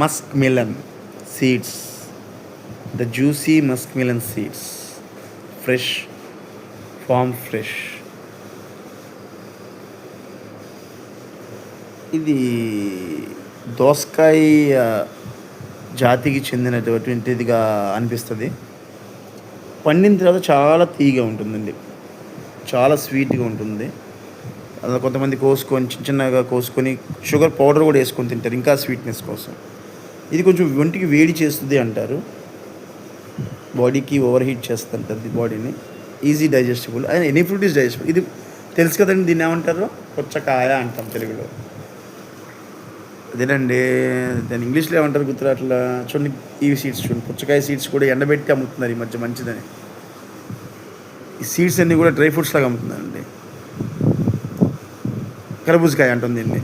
Musk melon seeds, the juicy Musk melon seeds, fresh, form fresh. ఇది దోసకాయ జాతికి చెందినటువంటిదిగా అనిపిస్తుంది. పండిన తర్వాత చాలా తీయగా ఉంటుందండి, చాలా స్వీట్గా ఉంటుంది. అలా కొంతమంది కోసుకొని చిన్న చిన్నగా కోసుకొని షుగర్ పౌడర్ కూడా వేసుకొని తింటారు ఇంకా స్వీట్నెస్ కోసం. ఇది కొంచెం ఒంటికి వేడి చేస్తుంది అంటారు, బాడీకి ఓవర్ హీట్ చేస్తుంటుంది బాడీని. Easy digestible, and any fruit is digestible. ఇది తెలుసు కదండి, దీన్ని ఏమంటారు? పుచ్చకాయ అంటాం తెలుగులో. అదేనండి, దాని ఇంగ్లీష్లో ఏమంటారు గుర్తురాట్లా. చూడండి ఈ సీడ్స్ చూడండి, పుచ్చకాయ సీడ్స్ కూడా ఎండబెట్టి అమ్ముతున్నారు ఈ మధ్య, మంచిదని. ఈ సీడ్స్ అన్నీ కూడా డ్రై ఫ్రూట్స్ లాగా అమ్ముతున్నారండి. కర్బూజకాయ అంటుంది దీన్ని.